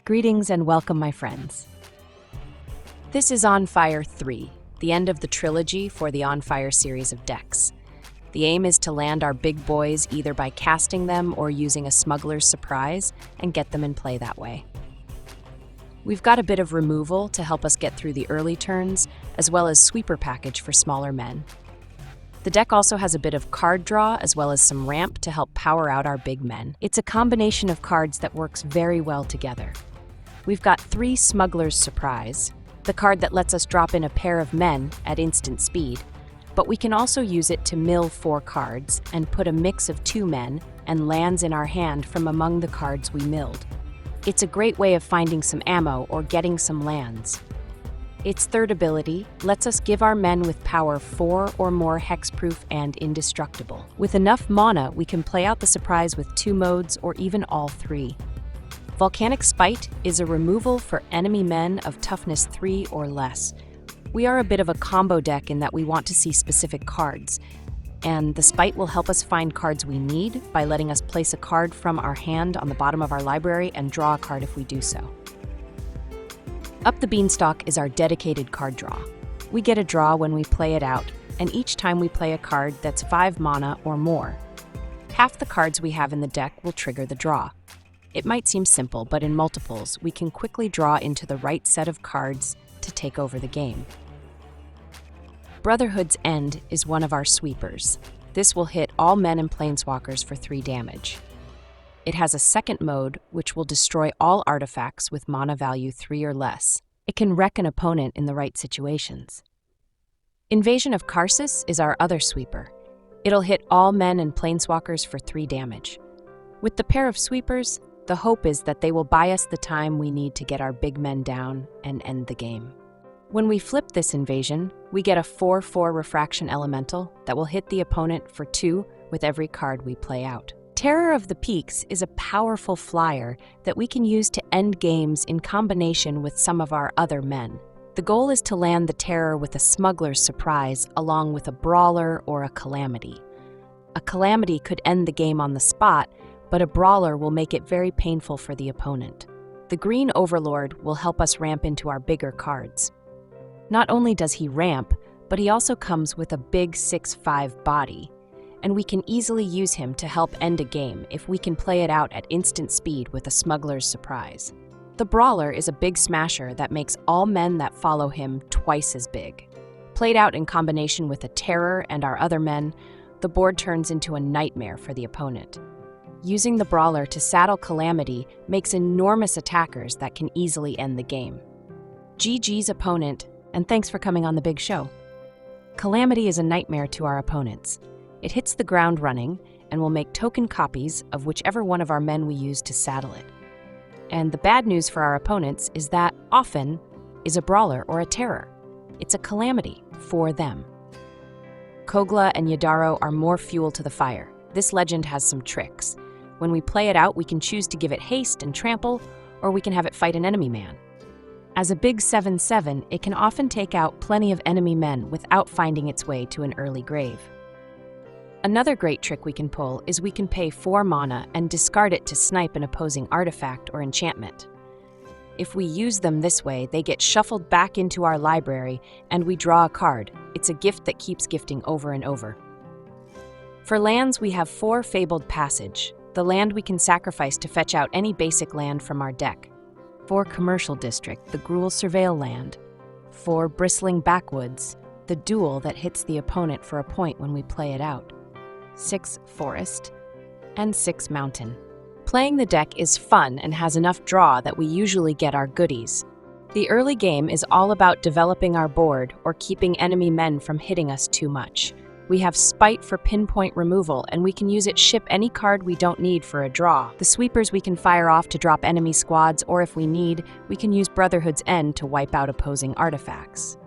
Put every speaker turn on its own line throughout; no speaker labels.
Greetings and welcome, my friends. This is On Fire 3, the end of the trilogy for the On Fire series of decks. The aim is to land our big boys either by casting them or using a Smuggler's Surprise and get them in play that way. We've got a bit of removal to help us get through the early turns, as well as Sweeper Package for smaller men. The deck also has a bit of card draw as well as some ramp to help power out our big men. It's a combination of cards that works very well together. We've got 3 Smuggler's Surprise, the card that lets us drop in a pair of men at instant speed, but we can also use it to mill 4 cards and put a mix of 2 men and lands in our hand from among the cards we milled. It's a great way of finding some ammo or getting some lands. Its third ability lets us give our men with power 4 or more hexproof and indestructible. With enough mana, we can play out the surprise with 2 modes or even all 3. Volcanic Spite is a removal for enemy men of toughness 3 or less. We are a bit of a combo deck in that we want to see specific cards, and the Spite will help us find cards we need by letting us place a card from our hand on the bottom of our library and draw a card if we do so. Up the Beanstalk is our dedicated card draw. We get a draw when we play it out, and each time we play a card that's 5 mana or more. Half the cards we have in the deck will trigger the draw. It might seem simple, but in multiples, we can quickly draw into the right set of cards to take over the game. Brotherhood's End is one of our sweepers. This will hit all men and planeswalkers for 3 damage. It has a second mode, which will destroy all artifacts with mana value 3 or less. It can wreck an opponent in the right situations. Invasion of Karsus is our other sweeper. It'll hit all men and planeswalkers for 3 damage. With the pair of sweepers, the hope is that they will buy us the time we need to get our big men down and end the game. When we flip this invasion, we get a 4/4 Refraction Elemental that will hit the opponent for 2 with every card we play out. Terror of the Peaks is a powerful flyer that we can use to end games in combination with some of our other men. The goal is to land the Terror with a Smuggler's Surprise along with a Brawler or a Calamity. A Calamity could end the game on the spot, but a Brawler will make it very painful for the opponent. The green Overlord will help us ramp into our bigger cards. Not only does he ramp, but he also comes with a big 6/5 body, and we can easily use him to help end a game if we can play it out at instant speed with a Smuggler's Surprise. The Brawler is a big smasher that makes all men that follow him twice as big. Played out in combination with a Terror and our other men, the board turns into a nightmare for the opponent. Using the Brawler to saddle Calamity makes enormous attackers that can easily end the game. GG's opponent, and thanks for coming on the big show. Calamity is a nightmare to our opponents. It hits the ground running and will make token copies of whichever one of our men we use to saddle it. And the bad news for our opponents is that often is a Brawler or a Terror. It's a Calamity for them. Kogla and Yidaro are more fuel to the fire. This legend has some tricks. When we play it out, we can choose to give it haste and trample, or we can have it fight an enemy man. As a big 7/7, it can often take out plenty of enemy men without finding its way to an early grave. Another great trick we can pull is we can pay 4 mana and discard it to snipe an opposing artifact or enchantment. If we use them this way, they get shuffled back into our library and we draw a card. It's a gift that keeps gifting over and over. For lands, we have 4 Fabled Passage, the land we can sacrifice to fetch out any basic land from our deck. 4 Commercial District, the Gruul Surveil land. 4 Bristling Backwoods, the duel that hits the opponent for a point when we play it out. 6 Forest, and 6 Mountain. Playing the deck is fun and has enough draw that we usually get our goodies. The early game is all about developing our board or keeping enemy men from hitting us too much. We have Spite for pinpoint removal, and we can use it ship any card we don't need for a draw. The sweepers we can fire off to drop enemy squads, or if we need, we can use Brotherhood's End to wipe out opposing artifacts.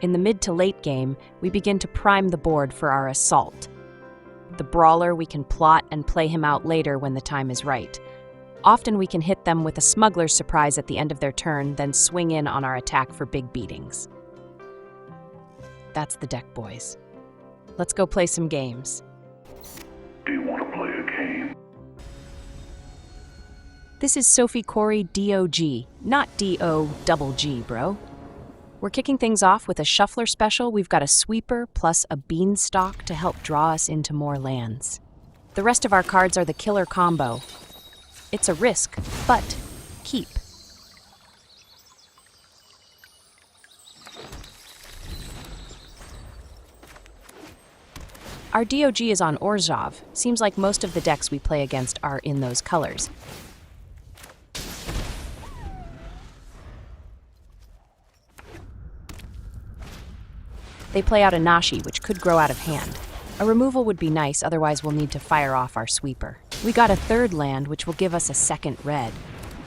In the mid to late game, we begin to prime the board for our assault. The Brawler we can plot and play him out later when the time is right. Often we can hit them with a Smuggler's Surprise at the end of their turn, then swing in on our attack for big beatings. That's the deck, boys. Let's go play some games.
Do you want to play a game?
This is Sophie Corey DOG, not D-O-double-G, bro. We're kicking things off with a shuffler special. We've got a sweeper plus a beanstalk to help draw us into more lands. The rest of our cards are the killer combo. It's a risk, but keep. Our DOG is on Orzhov. Seems like most of the decks we play against are in those colors. They play out a Nashi, which could grow out of hand. A removal would be nice, otherwise we'll need to fire off our sweeper. We got a third land, which will give us a second red.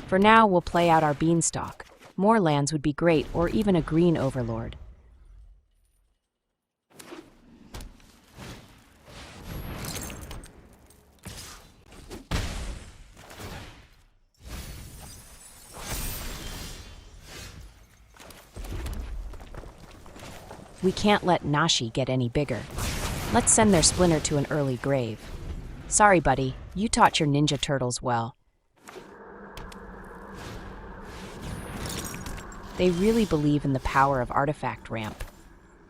For now, we'll play out our beanstalk. More lands would be great, or even a green Overlord. We can't let Nashi get any bigger. Let's send their Splinter to an early grave. Sorry, buddy, you taught your Ninja Turtles well. They really believe in the power of artifact ramp.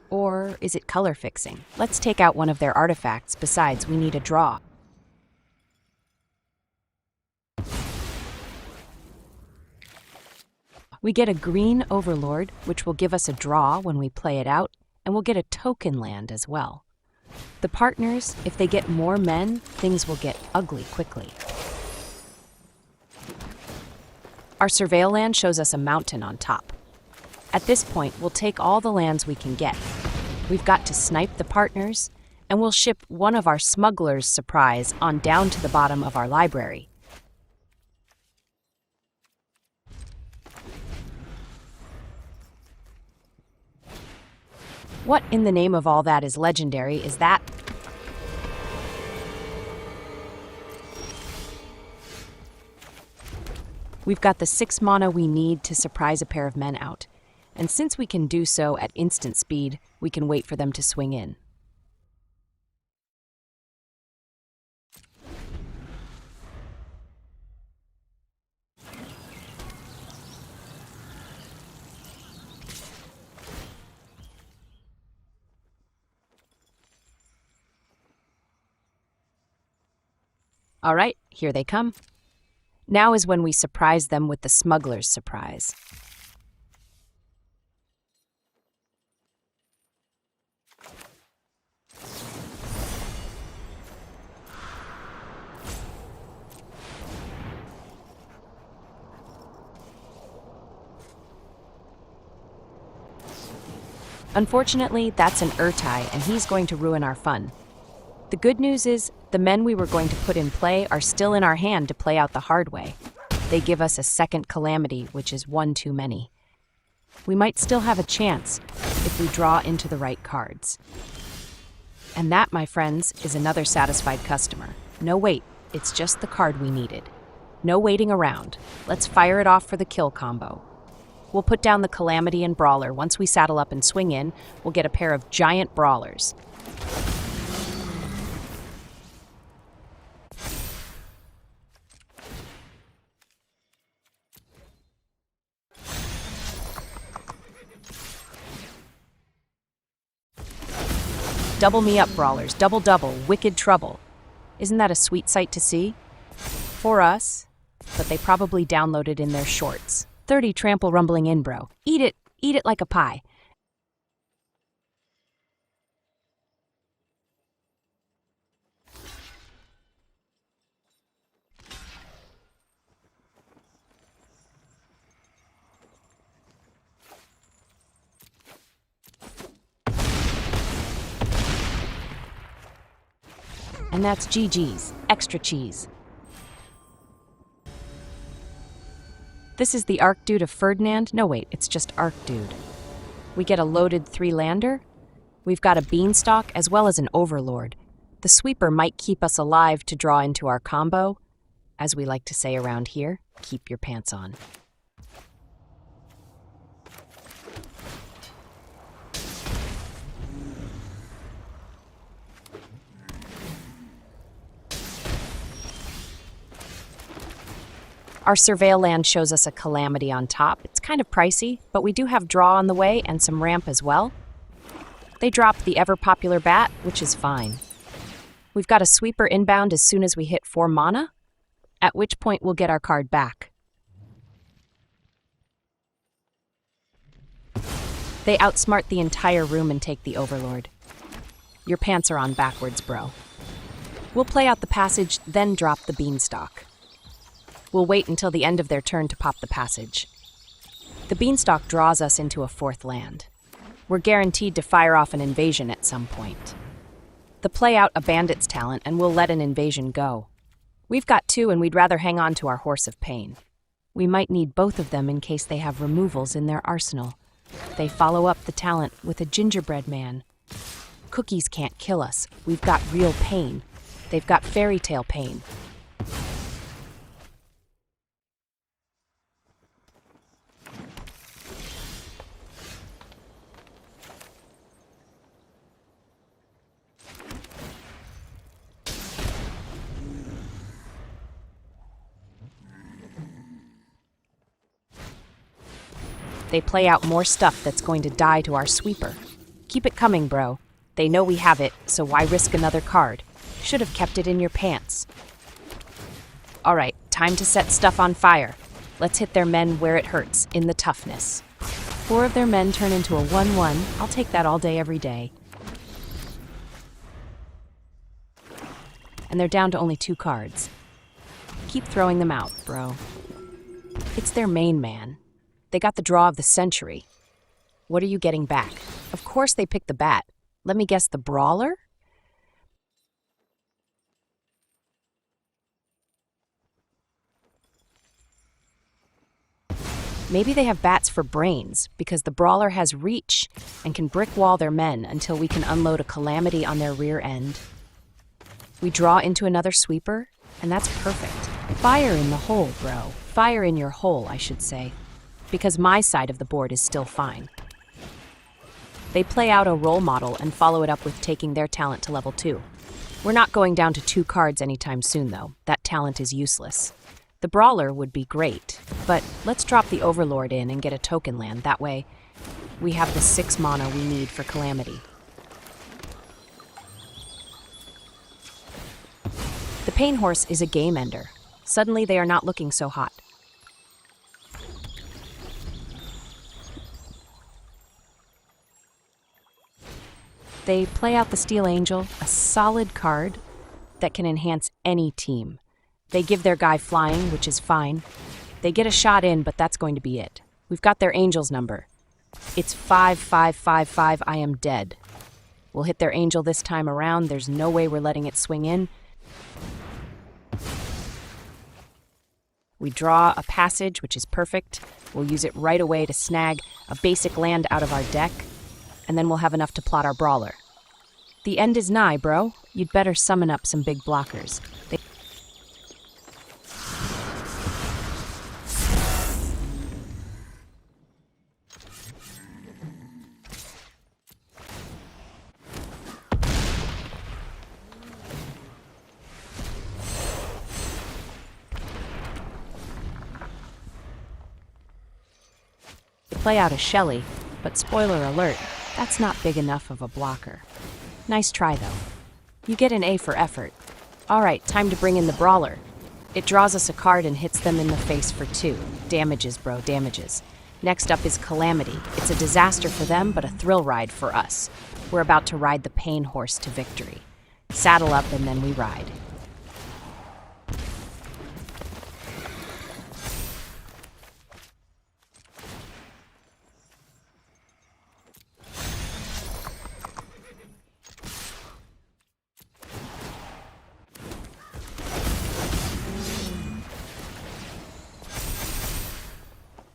Or is it color fixing? Let's take out one of their artifacts. Besides, we need a draw. We get a green Overlord, which will give us a draw when we play it out, and we'll get a token land as well. The partners, if they get more men, things will get ugly quickly. Our surveil land shows us a mountain on top. At this point, we'll take all the lands we can get. We've got to snipe the partners, and we'll ship one of our Smugglers surprise on down to the bottom of our library. What in the name of all that is legendary is that? We've got the 6 mana we need to surprise a pair of men out, and since we can do so at instant speed, we can wait for them to swing in. All right, here they come. Now is when we surprise them with the Smuggler's surprise. Unfortunately, that's an Urtai, and he's going to ruin our fun. The good news is, the men we were going to put in play are still in our hand to play out the hard way. They give us a second Calamity, which is one too many. We might still have a chance if we draw into the right cards. And that, my friends, is another satisfied customer. No wait, it's just the card we needed. No waiting around. Let's fire it off for the kill combo. We'll put down the Calamity and Brawler. Once we saddle up and swing in, we'll get a pair of giant brawlers. Double me up, brawlers. Double, double. Wicked trouble. Isn't that a sweet sight to see? For us, but they probably downloaded in their shorts. 30 trample rumbling in, bro. Eat it like a pie. And that's GG's, extra cheese. This is the Arc Dude of Ferdinand. No, wait, it's just Arc Dude. We get a loaded 3-lander. We've got a Beanstalk as well as an Overlord. The sweeper might keep us alive to draw into our combo. As we like to say around here, keep your pants on. Our surveil land shows us a Calamity on top. It's kind of pricey, but we do have draw on the way and some ramp as well. They drop the ever-popular bat, which is fine. We've got a sweeper inbound as soon as we hit 4 mana, at which point we'll get our card back. They outsmart the entire room and take the Overlord. Your pants are on backwards, bro. We'll play out the passage, then drop the Beanstalk. We'll wait until the end of their turn to pop the passage. The Beanstalk draws us into a 4th land. We're guaranteed to fire off an invasion at some point. The play out a bandit's talent and we'll let an invasion go. We've got 2 and we'd rather hang on to our Horse of Pain. We might need both of them in case they have removals in their arsenal. They follow up the talent with a gingerbread man. Cookies can't kill us. We've got real pain. They've got fairy tale pain. They play out more stuff that's going to die to our sweeper. Keep it coming, bro. They know we have it, so why risk another card? Should have kept it in your pants. All right, time to set stuff on fire. Let's hit their men where it hurts, in the toughness. 4 of their men turn into a 1/1. I'll take that all day, every day. And they're down to only 2 cards. Keep throwing them out, bro. It's their main man. They got the draw of the century. What are you getting back? Of course they picked the bat. Let me guess, the Brawler? Maybe they have bats for brains, because the Brawler has reach and can brick wall their men until we can unload a Calamity on their rear end. We draw into another sweeper, and that's perfect. Fire in the hole, bro. Fire in your hole, I should say. Because my side of the board is still fine. They play out a role model and follow it up with taking their talent to level 2. We're not going down to 2 cards anytime soon, though. That talent is useless. The Brawler would be great, but let's drop the Overlord in and get a token land. That way, we have the 6 mana we need for Calamity. The Pain Horse is a game ender. Suddenly, they are not looking so hot. They play out the Steel Angel, a solid card that can enhance any team. They give their guy flying, which is fine. They get a shot in, but that's going to be it. We've got their Angel's number. It's 5555, I am dead. We'll hit their Angel this time around. There's no way we're letting it swing in. We draw a passage, which is perfect. We'll use it right away to snag a basic land out of our deck. And then we'll have enough to plot our Brawler. The end is nigh, bro. You'd better summon up some big blockers. They play out a Shelly, but spoiler alert, that's not big enough of a blocker. Nice try, though. You get an A for effort. All right, time to bring in the Brawler. It draws us a card and hits them in the face for 2. Damages, bro, damages. Next up is Calamity. It's a disaster for them, but a thrill ride for us. We're about to ride the Pain Horse to victory. Saddle up and then we ride.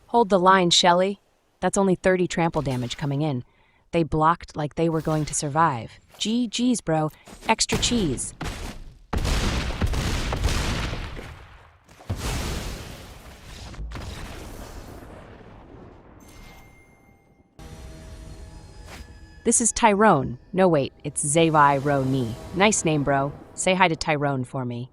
Hold the line, Shelly. That's only 30 trample damage coming in. They blocked like they were going to survive. GG's, bro. Extra cheese. This is Tyrone. No, wait, it's Zavai Ro Ni. Nice name, bro. Say hi to Tyrone for me.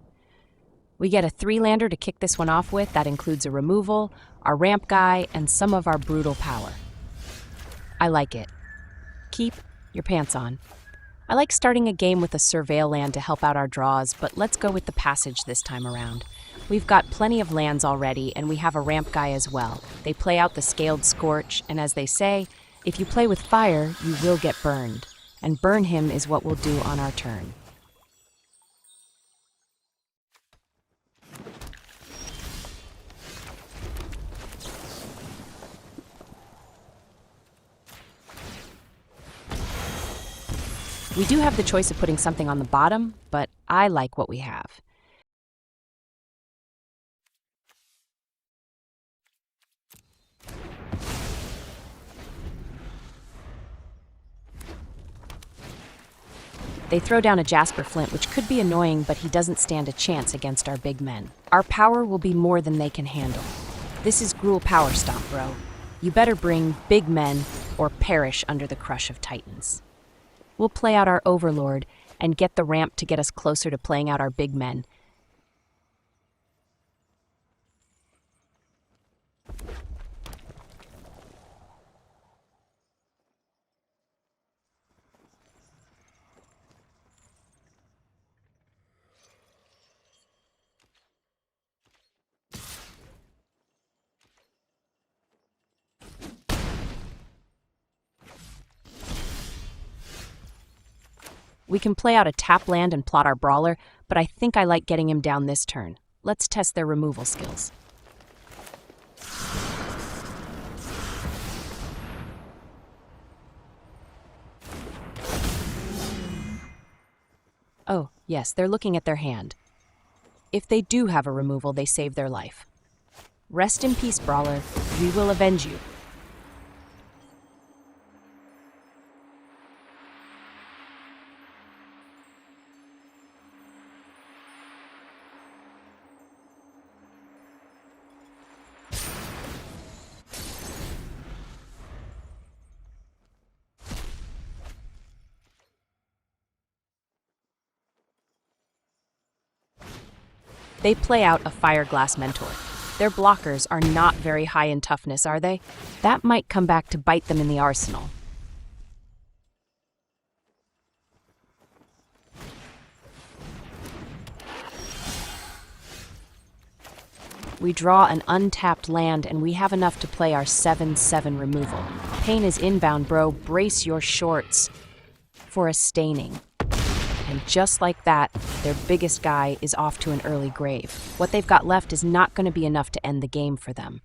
We get a 3-lander to kick this one off with. That includes a removal, our ramp guy, and some of our brutal power. I like it. Keep your pants on. I like starting a game with a surveil land to help out our draws, but let's go with the passage this time around. We've got plenty of lands already, and we have a ramp guy as well. They play out the Scaled Scorch, and as they say, if you play with fire, you will get burned. And burn him is what we'll do on our turn. We do have the choice of putting something on the bottom, but I like what we have. They throw down a Jasper Flint, which could be annoying, but he doesn't stand a chance against our big men. Our power will be more than they can handle. This is Gruul Power Stomp, bro. You better bring big men or perish under the crush of titans. We'll play out our Overlord and get the ramp to get us closer to playing out our big men. We can play out a tap land and plot our Brawler, but I think I like getting him down this turn. Let's test their removal skills. Oh, yes, they're looking at their hand. If they do have a removal, they save their life. Rest in peace, Brawler. We will avenge you. They play out a Fireglass Mentor. Their blockers are not very high in toughness, are they? That might come back to bite them in the arsenal. We draw an untapped land, and we have enough to play our 7/7 removal. Pain is inbound, bro. Brace your shorts for a staining. And just like that, their biggest guy is off to an early grave. What they've got left is not going to be enough to end the game for them.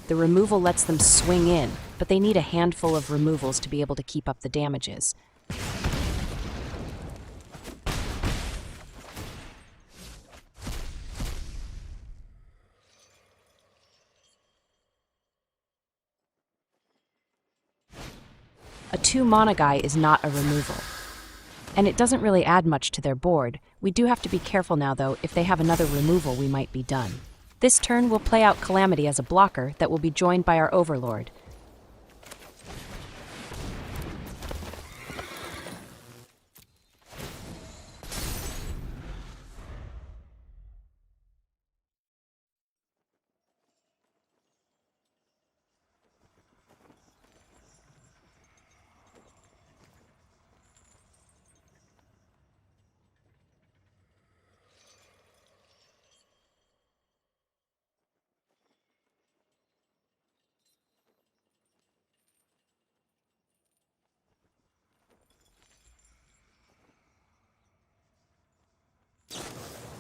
The removal lets them swing in, but they need a handful of removals to be able to keep up the damages. A 2-mana guy is not a removal, and it doesn't really add much to their board. We do have to be careful now, though. If they have another removal, we might be done. This turn, we'll play out Calamity as a blocker that will be joined by our Overlord.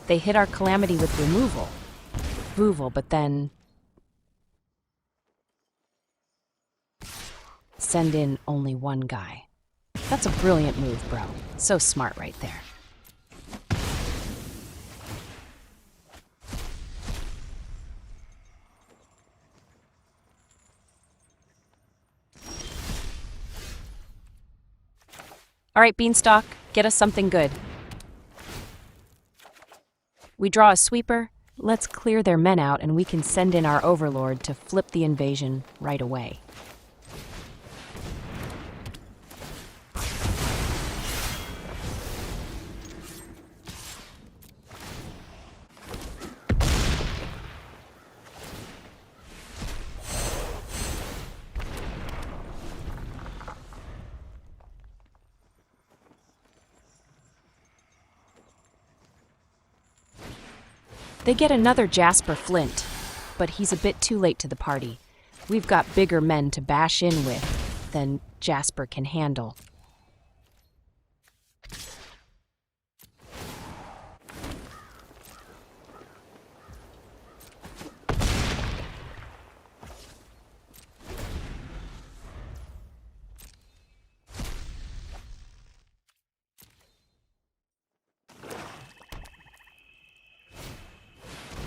They hit our Calamity with removal. But then send in only one guy. That's a brilliant move, bro. So smart right there. All right, Beanstalk, get us something good. We draw a sweeper. Let's clear their men out, and we can send in our Overlord to flip the invasion right away. They get another Jasper Flint, but he's a bit too late to the party. We've got bigger men to bash in with than Jasper can handle.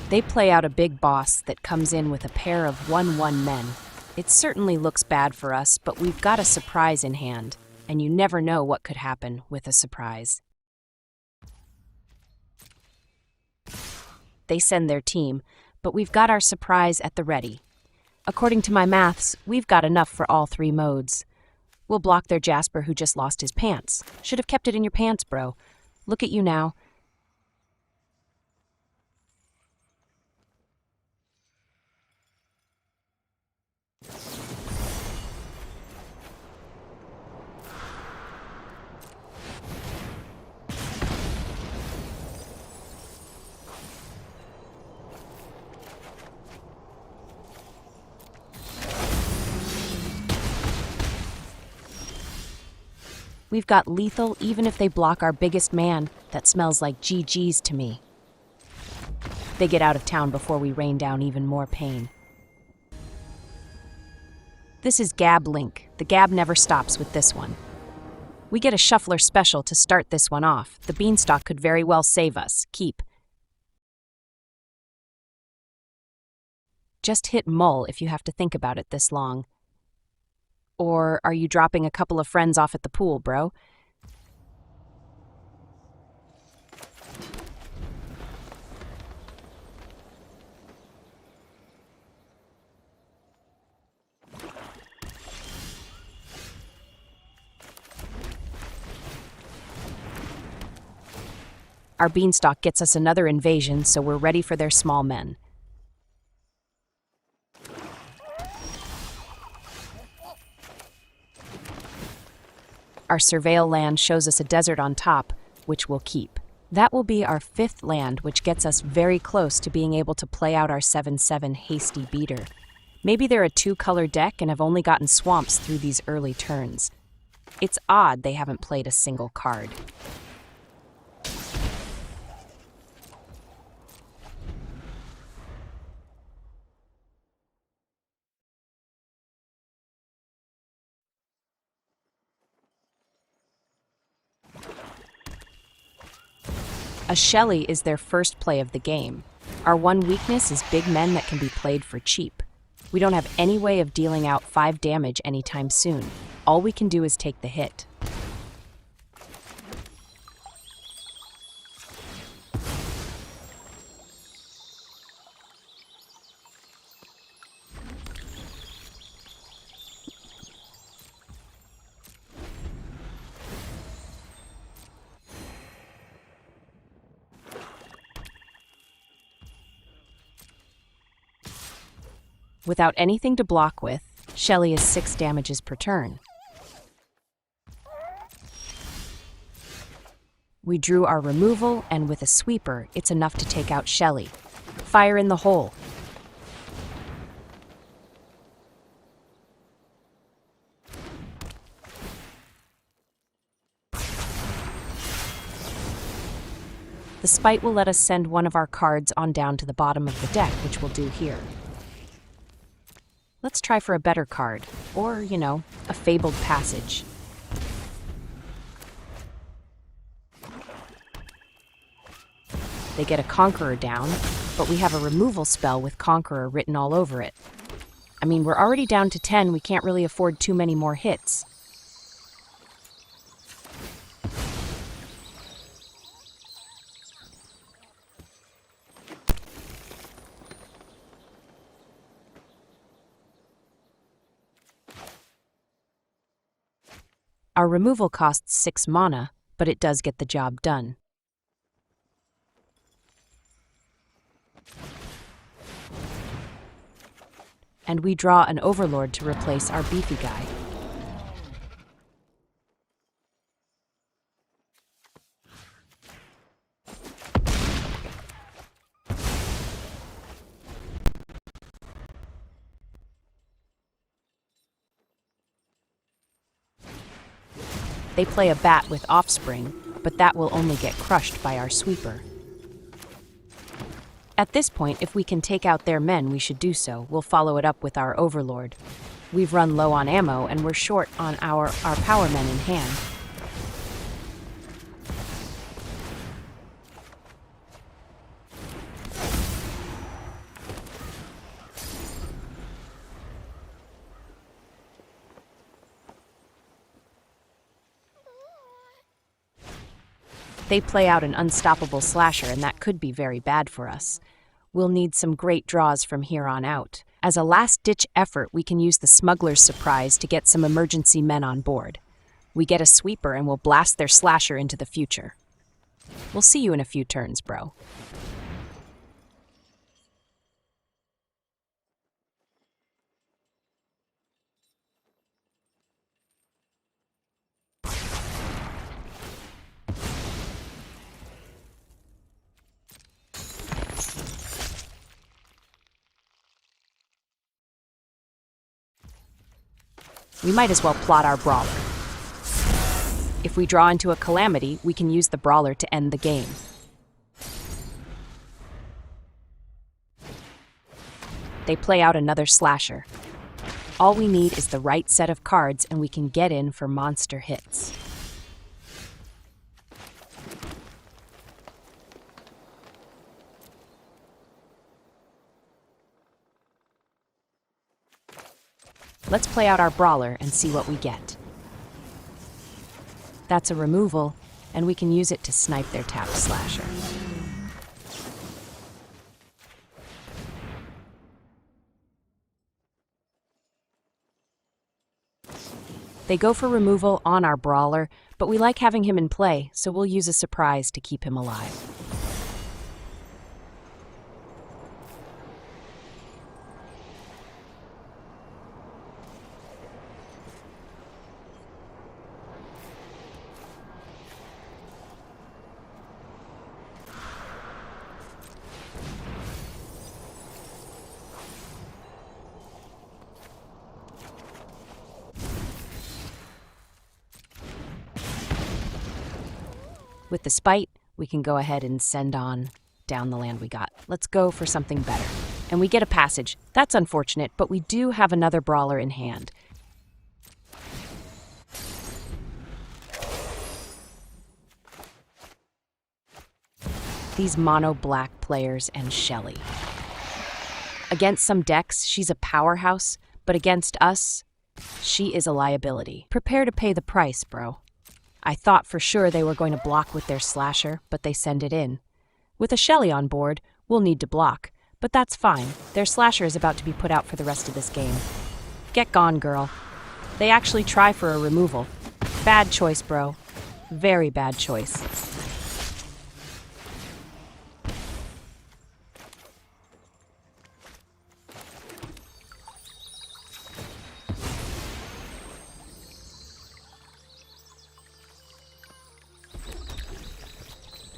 They play out a big boss that comes in with a pair of 1/1 men. It certainly looks bad for us, but we've got a surprise in hand, and you never know what could happen with a surprise. They send their team, but we've got our surprise at the ready. According to my maths, we've got enough for all 3 modes. We'll block their Jasper who just lost his pants. Should have kept it in your pants, bro. Look at you now. We've got lethal even if they block our biggest man. That smells like GG's to me. They get out of town before we rain down even more pain. This is Gab Link. The Gab never stops with this one. We get a Shuffler special to start this one off. The Beanstalk could very well save us. Keep. Just hit Mull if you have to think about it this long. Or are you dropping a couple of friends off at the pool, bro? Our Beanstalk gets us another invasion, so we're ready for their small men. Our surveil land shows us a desert on top, which we'll keep. That will be our 5th land, which gets us very close to being able to play out our 7/7 hasty beater. Maybe they're a 2-color deck and have only gotten swamps through these early turns. It's odd they haven't played a single card. A Shelly is their first play of the game. Our one weakness is big men that can be played for cheap. We don't have any way of dealing out 5 damage anytime soon. All we can do is take the hit. Without anything to block with, Shelly is 6 damages per turn. We drew our removal, and with a sweeper, it's enough to take out Shelly. Fire in the hole. The Spite will let us send one of our cards on down to the bottom of the deck, which we'll do here. Let's try for a better card, or, a Fabled Passage. They get a Conqueror down, but we have a removal spell with Conqueror written all over it. I mean, we're already down to 10, we can't really afford too many more hits. Our removal costs 6 mana, but it does get the job done. And we draw an Overlord to replace our beefy guy. They play a bat with Offspring, but that will only get crushed by our sweeper. At this point, if we can take out their men, we should do so. We'll follow it up with our Overlord. We've run low on ammo, and we're short on our power men in hand. They play out an unstoppable slasher, and that could be very bad for us. We'll need some great draws from here on out. As a last-ditch effort, we can use the Smuggler's surprise to get some emergency men on board. We get a sweeper and we'll blast their slasher into the future. We'll see you in a few turns, bro. We might as well plot our Brawler. If we draw into a Calamity, we can use the Brawler to end the game. They play out another slasher. All we need is the right set of cards and we can get in for monster hits. Let's play out our Brawler and see what we get. That's a removal, and we can use it to snipe their tapped slasher. They go for removal on our Brawler, but we like having him in play, so we'll use a surprise to keep him alive. With the Spite, we can go ahead and send on down the land we got. Let's go for something better. And we get a passage. That's unfortunate, but we do have another Brawler in hand. These mono-black players and Shelly. Against some decks, she's a powerhouse, but against us, she is a liability. Prepare to pay the price, bro. I thought for sure they were going to block with their slasher, but they send it in. With a Shelly on board, we'll need to block, but that's fine. Their slasher is about to be put out for the rest of this game. Get gone, girl. They actually try for a removal. Bad choice, bro. Very bad choice.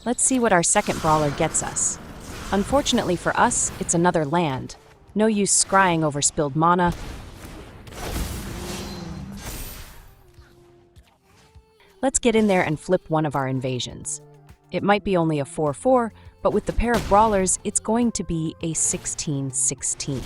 Let's see what our second Brawler gets us. Unfortunately for us, it's another land. No use scrying over spilled mana. Let's get in there and flip one of our invasions. It might be only a 4/4, but with the pair of Brawlers, it's going to be a 16/16.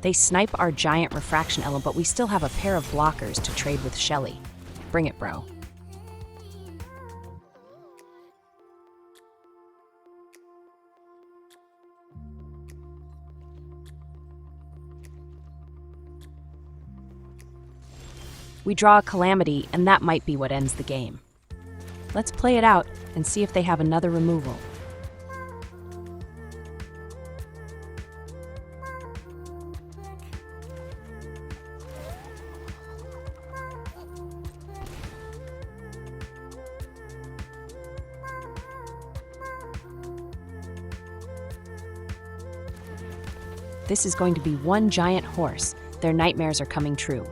They snipe our giant refraction element, but we still have a pair of blockers to trade with Shelly. Bring it, bro. We draw a Calamity, and that might be what ends the game. Let's play it out and see if they have another removal. This is going to be one giant horse. Their nightmares are coming true.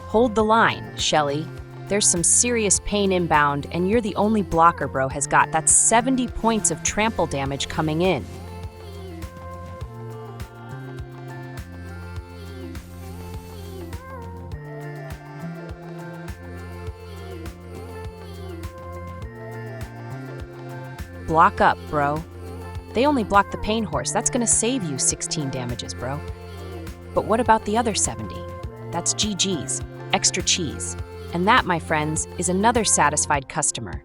Hold the line, Shelly. There's some serious pain inbound, and you're the only blocker bro has got. That's 70 points of trample damage coming in. Block up, bro. They only block the pain horse. That's gonna save you 16 damages, bro. But what about the other 70? That's GG's, extra cheese. And that, my friends, is another satisfied customer.